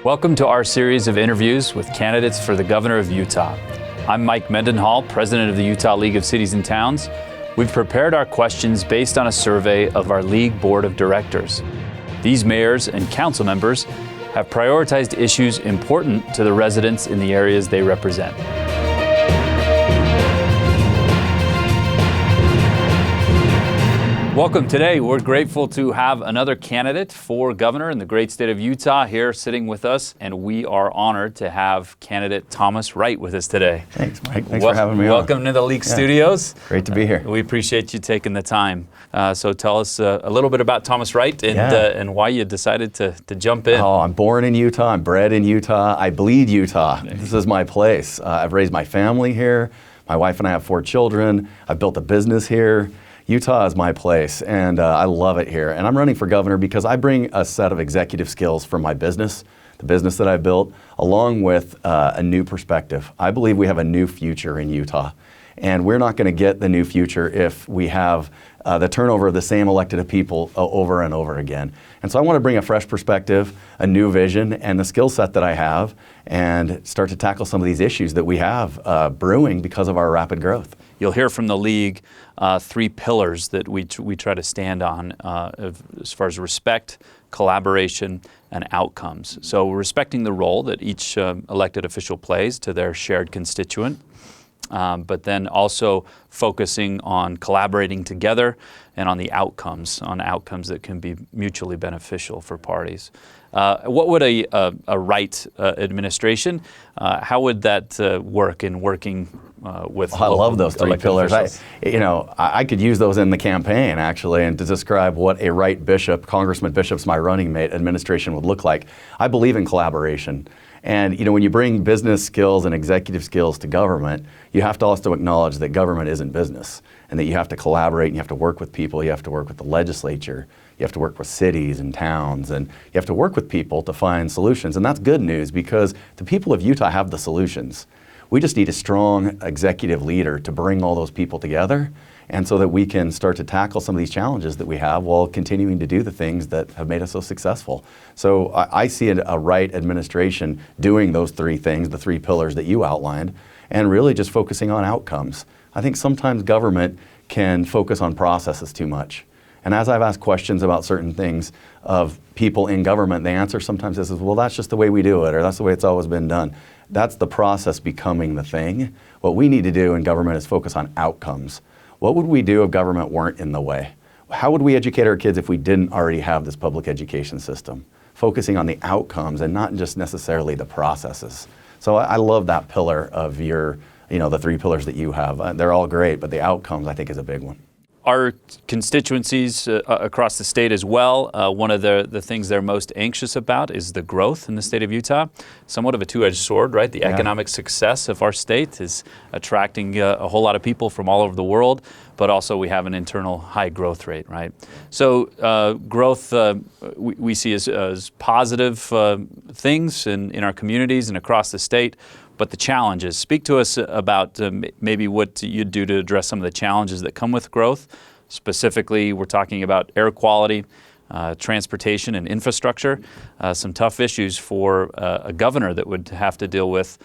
Welcome to our series of interviews with candidates for the governor of Utah. I'm Mike Mendenhall, president of the Utah League of Cities and Towns. We've prepared our questions based on a survey of our league board of directors. These mayors and council members have prioritized issues important to the residents in the areas they represent. Welcome. Today, we're grateful to have another candidate for governor in the great state of Utah here sitting with us, and we are honored to have candidate Thomas Wright with us today. Thanks, Mike. Thanks for having me on. Welcome to the League Studios. Great to be here. We appreciate you taking the time. So tell us a little bit about Thomas Wright and why you decided to jump in. Oh, I'm born in Utah. I'm bred in Utah. I bleed Utah. This is my place. I've raised my family here. My wife and I have 4 children. I've built a business here. Utah is my place, and I love it here. And I'm running for governor because I bring a set of executive skills from my business, the business that I built, along with a new perspective. I believe we have a new future in Utah, and we're not going to get the new future if we have the turnover of the same elected people over and over again. And so I want to bring a fresh perspective, a new vision, and the skill set that I have, and start to tackle some of these issues that we have brewing because of our rapid growth. You'll hear from the league 3 pillars that we try to stand on as far as respect, collaboration, and outcomes. So respecting the role that each elected official plays to their shared constituent, but then also focusing on collaborating together and on the outcomes that can be mutually beneficial for parties. What would a Wright administration, how would that work in working with I love those 3 pillars. I could use those in the campaign, actually, and to describe what a Wright Bishop, Congressman Bishop's my running mate, administration would look like. I believe in collaboration. And when you bring business skills and executive skills to government, you have to also acknowledge that government isn't business, and that you have to collaborate, and you have to work with people, you have to work with the legislature, you have to work with cities and towns, and you have to work with people to find solutions. And that's good news because the people of Utah have the solutions. We just need a strong executive leader to bring all those people together, and so that we can start to tackle some of these challenges that we have while continuing to do the things that have made us so successful. So I see a Wright administration doing those 3 things, the 3 pillars that you outlined, and really just focusing on outcomes. I think sometimes government can focus on processes too much. And as I've asked questions about certain things of people in government, the answer sometimes is, well, that's just the way we do it, or that's the way it's always been done. That's the process becoming the thing. What we need to do in government is focus on outcomes. What would we do if government weren't in the way? How would we educate our kids if we didn't already have this public education system? Focusing on the outcomes and not just necessarily the processes. So I love that pillar of your, the 3 pillars that you have. They're all great, but the outcomes I think is a big one. Our constituencies across the state as well, one of the things they're most anxious about is the growth in the state of Utah. Somewhat of a two-edged sword, right? The economic success of our state is attracting a whole lot of people from all over the world, but also we have an internal high growth rate, right? So growth we see as positive things in our communities and across the state. But the challenges, speak to us about maybe what you'd do to address some of the challenges that come with growth. Specifically, we're talking about air quality, transportation and infrastructure, some tough issues for a governor that would have to deal with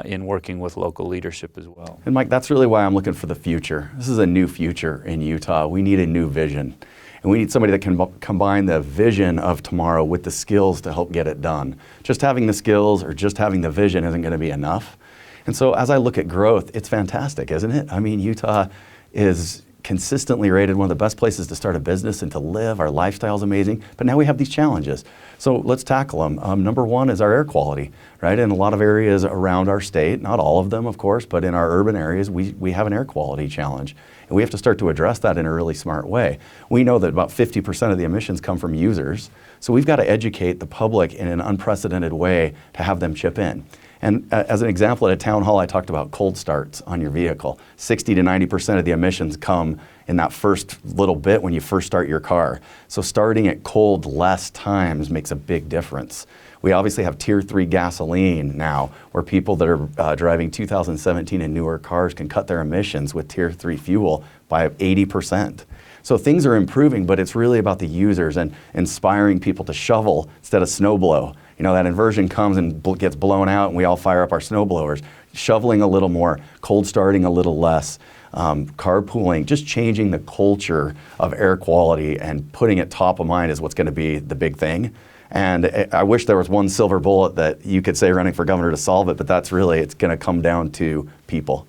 in working with local leadership as well. And Mike, that's really why I'm looking for the future. This is a new future in Utah. We need a new vision. And we need somebody that can combine the vision of tomorrow with the skills to help get it done. Just having the skills or just having the vision isn't going to be enough. And so as I look at growth, it's fantastic, isn't it? I mean, Utah is consistently rated one of the best places to start a business and to live. Our lifestyle is amazing, but now we have these challenges. So let's tackle them. Number 1 is our air quality, right? In a lot of areas around our state, not all of them, of course, but in our urban areas, we have an air quality challenge. And we have to start to address that in a really smart way. We know that about 50% of the emissions come from users, so we've got to educate the public in an unprecedented way to have them chip in. And as an example, at a town hall, I talked about cold starts on your vehicle. 60 to 90% of the emissions come in that first little bit when you first start your car. So starting at cold less times makes a big difference. We obviously have Tier 3 gasoline now, where people that are driving 2017 and newer cars can cut their emissions with Tier 3 fuel by 80%. So things are improving, but it's really about the users and inspiring people to shovel instead of snowblow. You know, that inversion comes and gets blown out and we all fire up our snow blowers. Shoveling a little more, cold starting a little less, carpooling, just changing the culture of air quality and putting it top of mind is what's going to be the big thing. And I wish there was one silver bullet that you could say running for governor to solve it, but that's really, it's going to come down to people.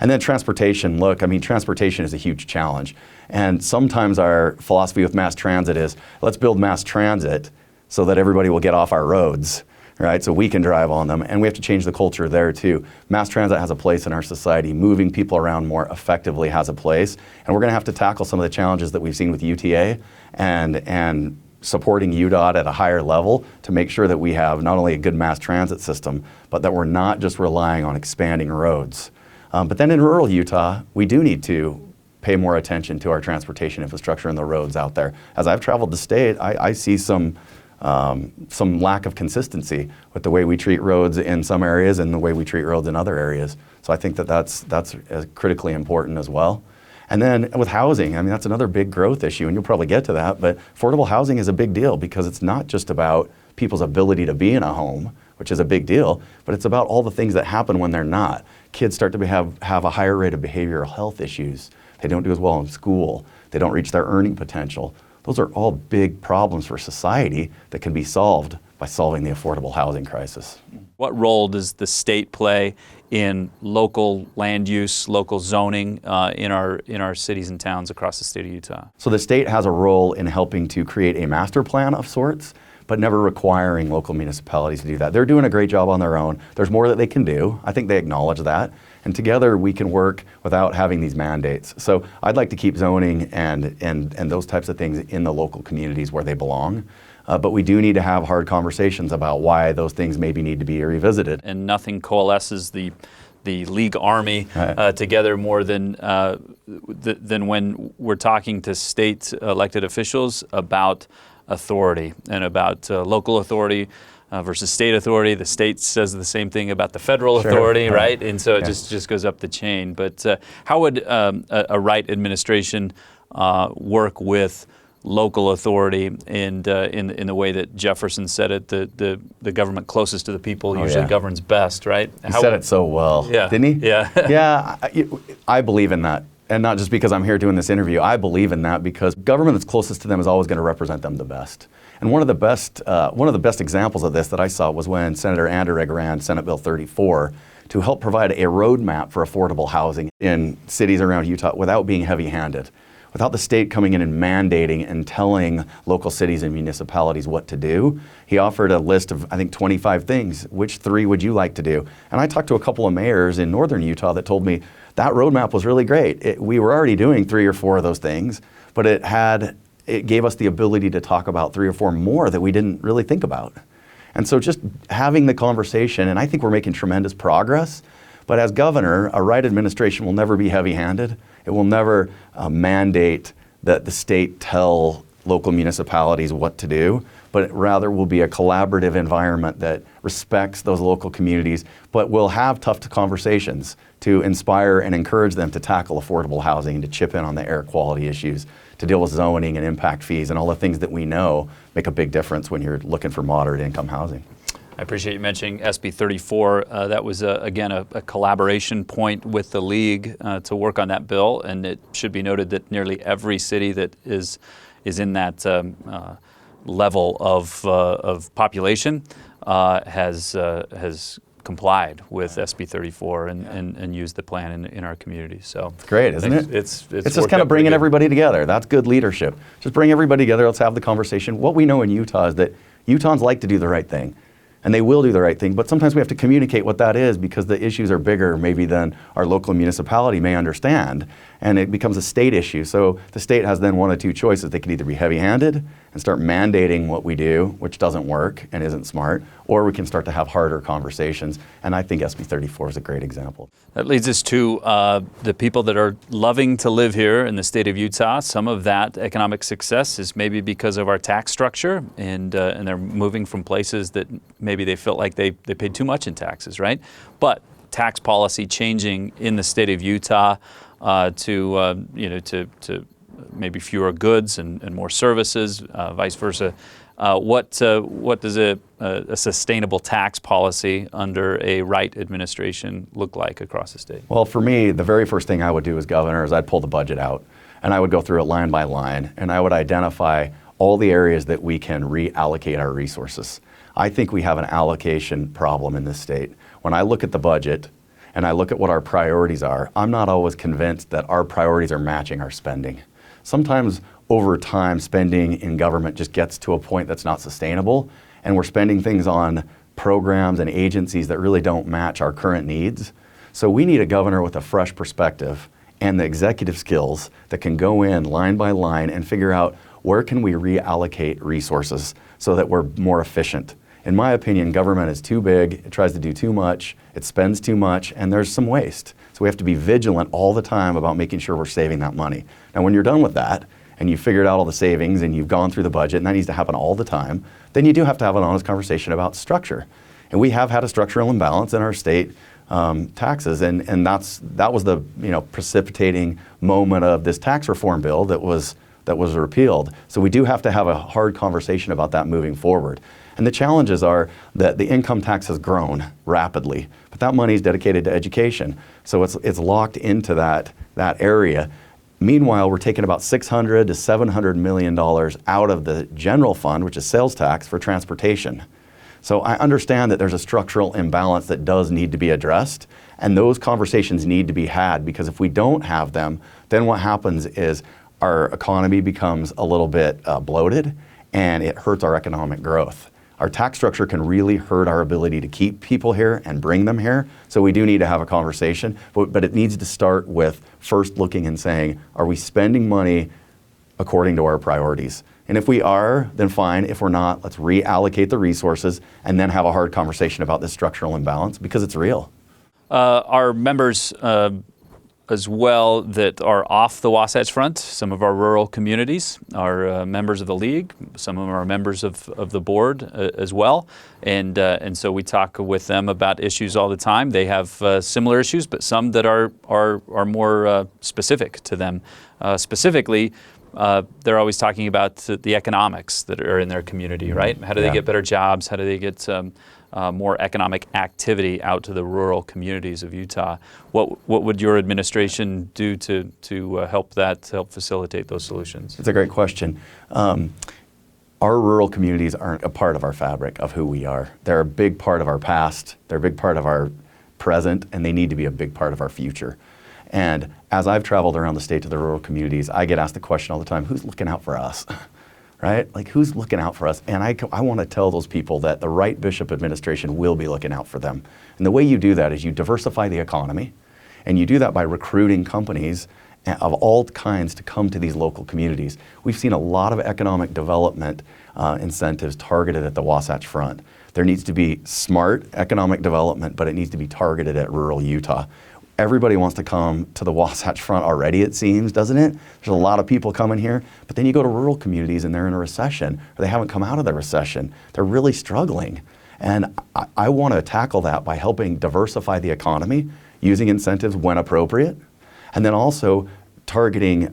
And then transportation, look, I mean, transportation is a huge challenge. And sometimes our philosophy with mass transit is, let's build mass transit so that everybody will get off our roads, right? So we can drive on them. And we have to change the culture there too. Mass transit has a place in our society. Moving people around more effectively has a place. And we're going to have to tackle some of the challenges that we've seen with UTA and supporting UDOT at a higher level to make sure that we have not only a good mass transit system, but that we're not just relying on expanding roads. But then in rural Utah, we do need to pay more attention to our transportation infrastructure and the roads out there. As I've traveled the state, I see some lack of consistency with the way we treat roads in some areas and the way we treat roads in other areas. So I think that that's critically important as well. And then with housing, I mean, that's another big growth issue, and you'll probably get to that, but affordable housing is a big deal because it's not just about people's ability to be in a home, which is a big deal, but it's about all the things that happen when they're not. Kids start to have a higher rate of behavioral health issues. They don't do as well in school. They don't reach their earning potential. Those are all big problems for society that can be solved by solving the affordable housing crisis. What role does the state play in local land use, local zoning in our cities and towns across the state of Utah? So the state has a role in helping to create a master plan of sorts, but never requiring local municipalities to do that. They're doing a great job on their own. There's more that they can do. I think they acknowledge that. And together we can work without having these mandates. So I'd like to keep zoning and those types of things in the local communities where they belong. But we do need to have hard conversations about why those things maybe need to be revisited. And nothing coalesces the League Army together more than when we're talking to state elected officials about authority and about local authority versus state authority. The state says the same thing about the federal authority, right? And so it just goes up the chain. But how would a Wright administration work with local authority and in the way that Jefferson said it, the government closest to the people usually governs best, right? He said it so well, didn't he? Yeah. Yeah, I believe in that. And not just because I'm here doing this interview. I believe in that because government that's closest to them is always going to represent them the best. And one of the best examples of this that I saw was when Senator Anderegg ran Senate Bill 34 to help provide a roadmap for affordable housing in cities around Utah without being heavy-handed, without the state coming in and mandating and telling local cities and municipalities what to do. He offered a list of, I think, 25 things. Which 3 would you like to do? And I talked to a couple of mayors in northern Utah that told me that roadmap was really great. We were already doing 3 or 4 of those things, but it gave us the ability to talk about 3 or 4 more that we didn't really think about. And so just having the conversation, and I think we're making tremendous progress, but as governor, a Wright administration will never be heavy-handed. It will never mandate that the state tell local municipalities what to do, but it rather will be a collaborative environment that respects those local communities, but will have tough conversations to inspire and encourage them to tackle affordable housing, to chip in on the air quality issues, to deal with zoning and impact fees and all the things that we know make a big difference when you're looking for moderate income housing. I appreciate you mentioning SB 34. That was, again, a collaboration point with the League to work on that bill, and it should be noted that nearly every city that is in that level of population has complied with SB 34 and used the plan in our community. So it's great, isn't it? It's just kind of bringing everybody together. That's good leadership. Just bring everybody together. Let's have the conversation. What we know in Utah is that Utahns like to do the right thing. And they will do the right thing, but sometimes we have to communicate what that is because the issues are bigger maybe than our local municipality may understand, and it becomes a state issue. So the state has then one of 2 choices. They could either be heavy-handed and start mandating what we do, which doesn't work and isn't smart, or we can start to have harder conversations, and I think SB 34 is a great example. That leads us to the people that are loving to live here in the state of Utah. Some of that economic success is maybe because of our tax structure, and they're moving from places that maybe they felt like they paid too much in taxes, right? But tax policy changing in the state of Utah to maybe fewer goods and more services, vice versa, What does a sustainable tax policy under a Wright administration look like across the state? Well, for me, the very first thing I would do as governor is I'd pull the budget out, and I would go through it line by line, and I would identify all the areas that we can reallocate our resources. I think we have an allocation problem in this state. When I look at the budget and I look at what our priorities are, I'm not always convinced that our priorities are matching our spending. Sometimes over time, spending in government just gets to a point that's not sustainable, and we're spending things on programs and agencies that really don't match our current needs. So we need a governor with a fresh perspective and the executive skills that can go in line by line and figure out where can we reallocate resources so that we're more efficient. In my opinion, government is too big, it tries to do too much, it spends too much, and there's some waste. So we have to be vigilant all the time about making sure we're saving that money. Now, when you're done with that, and you've figured out all the savings, and you've gone through the budget, and that needs to happen all the time, then you do have to have an honest conversation about structure. And we have had a structural imbalance in our state taxes, and that was the precipitating moment of this tax reform bill that was repealed. So we do have to have a hard conversation about that moving forward. And the challenges are that the income tax has grown rapidly, but that money is dedicated to education. So it's locked into that area. Meanwhile, we're taking about $600 to $700 million out of the general fund, which is sales tax, for transportation. So I understand that there's a structural imbalance that does need to be addressed, and those conversations need to be had, because if we don't have them, then what happens is our economy becomes a little bit bloated, and it hurts our economic growth. Our tax structure can really hurt our ability to keep people here and bring them here. So we do need to have a conversation, but it needs to start with first looking and saying, are we spending money according to our priorities? And if we are, then fine. If we're not, let's reallocate the resources and then have a hard conversation about this structural imbalance, because it's real. Our members as well that are off the Wasatch Front, some of our rural communities are members of the league, some of them are members of the board as well, and so we talk with them about issues all the time. They have similar issues, but some that are more specific to them. Specifically, they're always talking about the economics that are in their community, right? How do they get better jobs? How do they get more economic activity out to the rural communities of Utah? What would your administration do to help facilitate those solutions? It's a great question. Our rural communities aren't a part of our fabric of who we are. They're a big part of our past, they're a big part of our present, and they need to be a big part of our future. And as I've traveled around the state to the rural communities, I get asked the question all the time, who's looking out for us? Right? Like, who's looking out for us? And I want to tell those people that the Wright Bishop administration will be looking out for them. And the way you do that is you diversify the economy, and you do that by recruiting companies of all kinds to come to these local communities. We've seen a lot of economic development incentives targeted at the Wasatch Front. There needs to be smart economic development, but it needs to be targeted at rural Utah. Everybody wants to come to the Wasatch Front already, it seems, doesn't it? There's a lot of people coming here, but then you go to rural communities and they're in a recession, or they haven't come out of the recession. They're really struggling. And I want to tackle that by helping diversify the economy, using incentives when appropriate, and then also targeting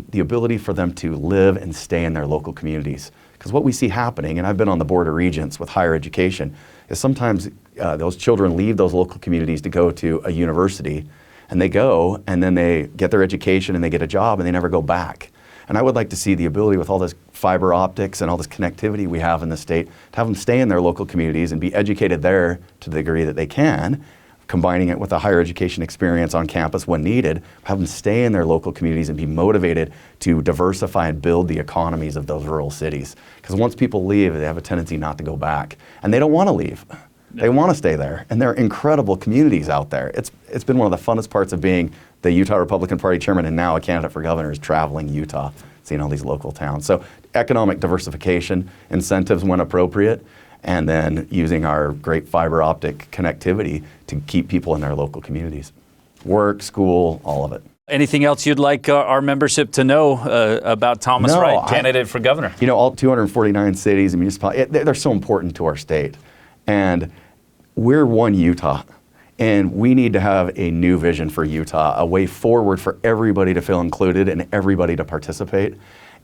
the ability for them to live and stay in their local communities. Because what we see happening, and I've been on the board of regents with higher education, is sometimes those children leave those local communities to go to a university, and they go and then they get their education and they get a job and they never go back. And I would like to see the ability, with all this fiber optics and all this connectivity we have in the state, to have them stay in their local communities and be educated there to the degree that they can, combining it with a higher education experience on campus when needed, have them stay in their local communities and be motivated to diversify and build the economies of those rural cities. Because once people leave, they have a tendency not to go back. And they don't want to leave. They want to stay there. And there are incredible communities out there. It's been one of the funnest parts of being the Utah Republican Party chairman and now a candidate for governor, is traveling Utah, seeing all these local towns. So economic diversification, incentives when appropriate, and then using our great fiber optic connectivity to keep people in their local communities. Work, school, all of it. Anything else you'd like our membership to know about Thomas Wright, candidate for governor? You know, all 249 cities and municipalities, they're so important to our state. And we're one Utah. And we need to have a new vision for Utah, a way forward for everybody to feel included and everybody to participate.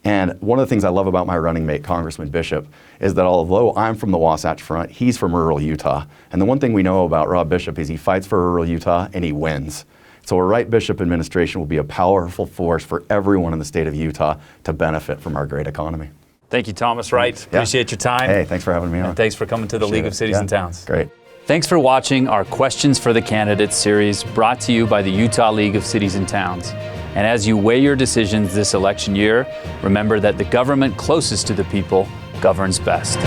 And one of the things I love about my running mate, Congressman Bishop, is that although I'm from the Wasatch Front, he's from rural Utah. And the one thing we know about Rob Bishop is he fights for rural Utah and he wins. So a Wright Bishop administration will be a powerful force for everyone in the state of Utah to benefit from our great economy. Thank you, Thomas Wright. Appreciate your time. Hey, thanks for having me on. And thanks for coming to the League of Cities and Towns. Great. Thanks for watching our Questions for the Candidates series brought to you by the Utah League of Cities and Towns. And as you weigh your decisions this election year, remember that the government closest to the people governs best.